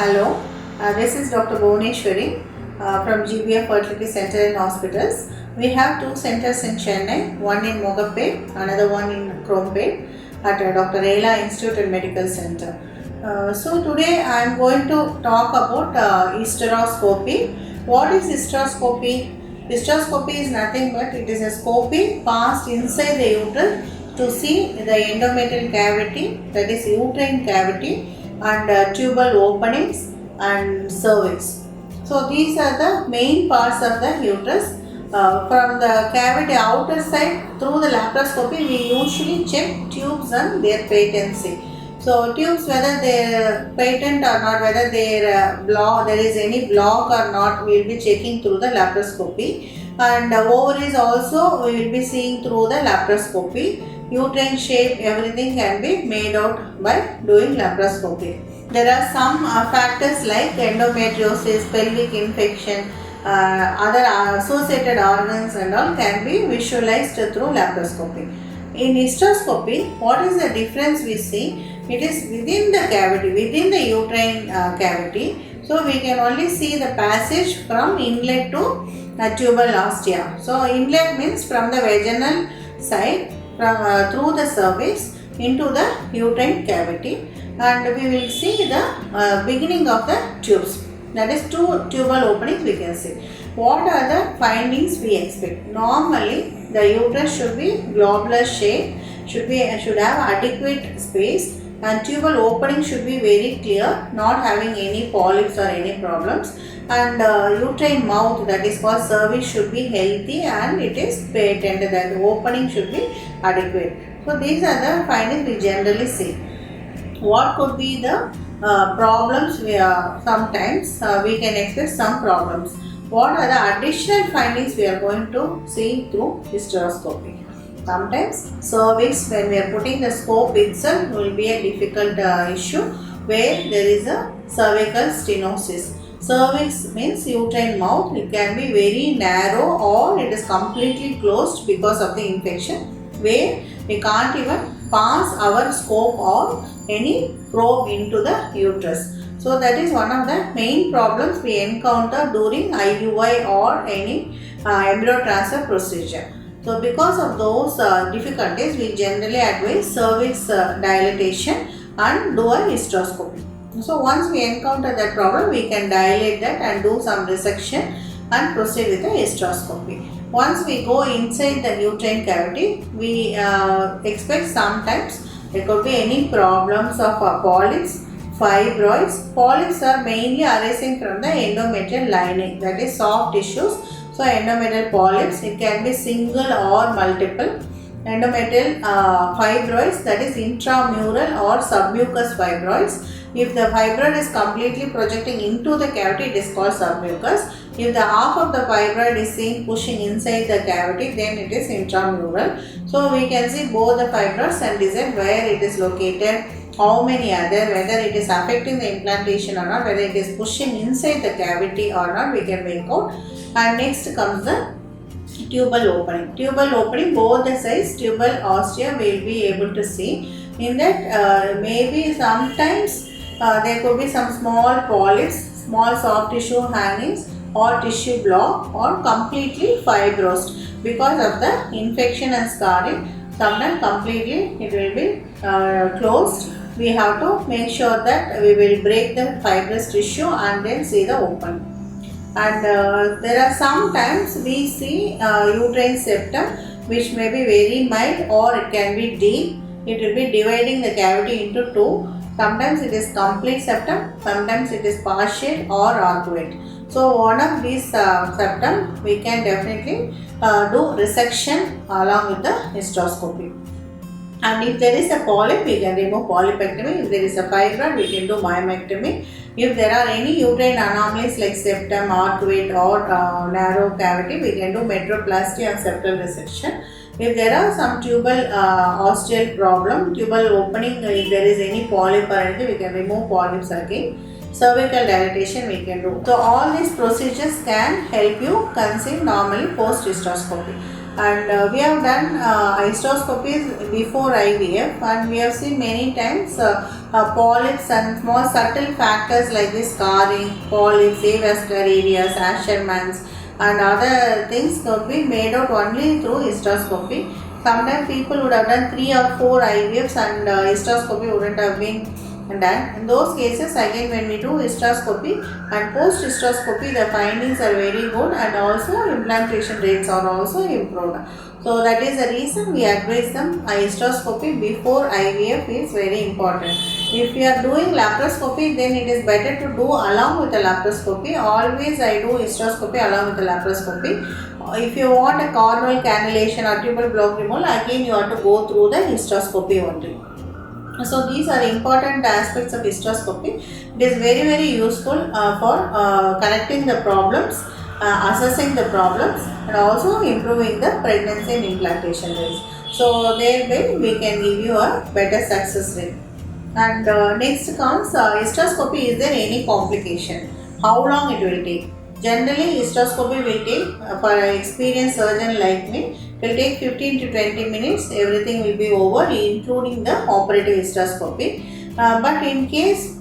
Hello, this is Dr. Bhuvaneshwari from GBF Fertility Center and Hospitals. We have two centers in Chennai, one in Mogappet, another one in Krompet at Dr. Ela Institute and Medical Center. So today I am going to talk about hysteroscopy. What is hysteroscopy? Hysteroscopy is nothing but it is a scopy passed inside the uterus to see the endometrial cavity, that is uterine cavity, and tubal openings and cervix. So these are the main parts of the uterus. From the cavity outer side, through the laparoscopy we usually check tubes and their patency. So tubes, whether they are patent or not, whether there is any block or not, we will be checking through the laparoscopy. And ovaries also we will be seeing through the laparoscopy. Uterine shape, everything can be made out by doing laparoscopy. There are some factors like endometriosis, pelvic infection, other associated organs and all can be visualized through laparoscopy. In hysteroscopy, what is the difference we see? It is within the cavity, within the uterine cavity. So we can only see the passage from inlet to tubal ostia. So inlet means from the vaginal side, through the cervix into the uterine cavity, and we will see the beginning of the tubes, that is two tubal openings we can see. What are the findings we expect? Normally the uterus should be globular shape, should have adequate space, and tubal opening should be very clear, not having any polyps or any problems, and uterine mouth, that is called cervix, should be healthy and it is patent, that the opening should be adequate. So these are the findings we generally see. What could be the problems? Sometimes we can expect some problems. What are the additional findings we are going to see through hysteroscopy? Sometimes cervix, when we are putting the scope itself, will be a difficult issue where there is a cervical stenosis. Cervix means uterine mouth. It can be very narrow or it is completely closed because of the infection, where we can't even pass our scope or any probe into the uterus. So that is one of the main problems we encounter during IUI or any embryo transfer procedure. So because of those difficulties, we generally advise cervix dilatation and do a hysteroscopy. So once we encounter that problem, we can dilate that and do some resection and proceed with the hysteroscopy. Once we go inside the uterine cavity, we expect sometimes there could be any problems of polyps, fibroids. Polyps are mainly arising from the endometrial lining, that is soft tissues. So endometrial polyps, it can be single or multiple. Endometrial fibroids, that is intramural or submucous fibroids. If the fibroid is completely projecting into the cavity, it is called submucous. If the half of the fibroid is seen pushing inside the cavity, then it is intramural. So we can see both the fibroids and decide where it is located, how many other, whether it is affecting the implantation or not, whether it is pushing inside the cavity or not, we can make out. And next comes the tubal opening. Tubal opening, both the sides, tubal ostia, we will be able to see. In that maybe sometimes there could be some small polyps, small soft tissue hangings or tissue block, or completely fibrosed because of the infection and scarring. Sometimes completely it will be closed. We have to make sure that we will break the fibrous tissue and then see the opening. And there are sometimes we see uterine septum, which may be very mild or it can be deep. It will be dividing the cavity into two. Sometimes it is complete septum, sometimes it is partial or arcuate. So one of these septum we can definitely do resection along with the hysteroscopy. And if there is a polyp, we can remove polypectomy. If there is a fibroid, we can do myomectomy. If there are any uterine anomalies like septum, arcuate or narrow cavity, we can do metroplasty and septal resection. If there are some tubal ostial problem, tubal opening, if there is any polyp or anything, we can remove polyps again. Cervical dilatation we can do. So all these procedures can help you conceive normally post hysteroscopy. And we have done hysteroscopies before IVF, and we have seen many times polyps and small subtle factors like this scarring, polyps, avascular areas, Asherman's, and other things could be made out only through hysteroscopy. Sometimes people would have done 3 or 4 IVFs and hysteroscopy wouldn't have been done. In those cases, again when we do hysteroscopy and post hysteroscopy, the findings are very good, and also implantation rates are also improved. So that is the reason we advise them hysteroscopy before IVF is very important. If you are doing laparoscopy, then it is better to do along with the laparoscopy. Always I do hysteroscopy along with the laparoscopy. If you want a corneal cannulation or tubal block removal, again you have to go through the hysteroscopy only. So these are important aspects of hysteroscopy. It is very useful for correcting the problems, assessing the problems, and also improving the pregnancy and implantation rates. So thereby we can give you a better success rate. And next comes hysteroscopy. Is there any complication? How long it will take? Generally, hysteroscopy will take, for an experienced surgeon like me, it will take 15 to 20 minutes. Everything will be over, including the operative hysteroscopy. But in case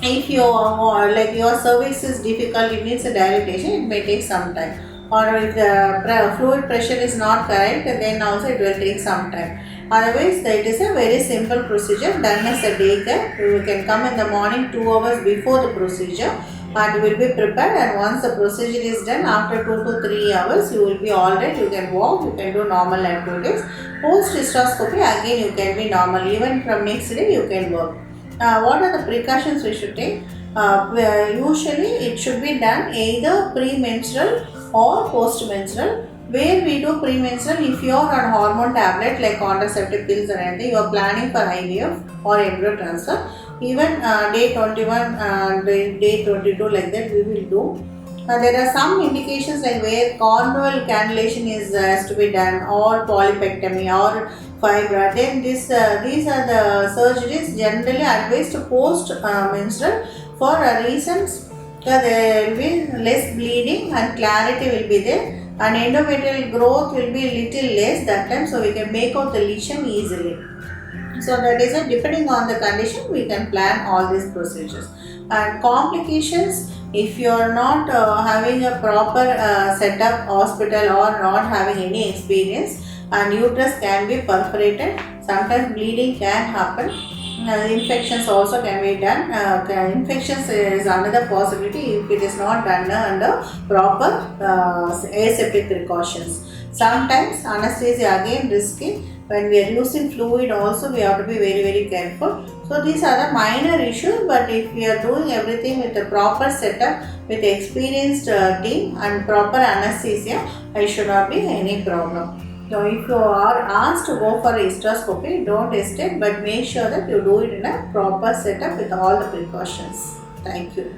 if your cervix is difficult, it needs a dilatation, it may take some time. Or if the fluid pressure is not correct, then also it will take some time. Otherwise, it is a very simple procedure done as a daycare. You can come in the morning 2 hours before the procedure and will be prepared, and once the procedure is done, after 2 to 3 hours you will be alright. You can walk, you can do normal activities. Post hysteroscopy, again you can be normal, even from next day you can work. What are the precautions we should take? Usually it should be done either premenstrual or postmenstrual. Where we do premenstrual, if you are on hormone tablet like contraceptive pills or anything, you are planning for IVF or embryo transfer, even day 21, day 22, like that we will do. There are some indications like where corneal cannulation has to be done, or polypectomy or fibroid. Then these are the surgeries generally advised post menstrual for reasons that there will be less bleeding and clarity will be there, and endometrial growth will be little less that time, so we can make out the lesion easily. So that is it. Depending on the condition, we can plan all these procedures. And complications, if you are not having a proper setup hospital or not having any experience, and uterus can be perforated, sometimes bleeding can happen. Infections also can be done. Infections is another possibility if it is not done under proper aseptic precautions. Sometimes anesthesia again risky. When we are using fluid also we have to be very careful. So these are the minor issues, but if we are doing everything with a proper setup, with experienced team and proper anesthesia, there should not be any problem. So if you are asked to go for a hysteroscopy, don't hesitate, but make sure that you do it in a proper setup with all the precautions. Thank you.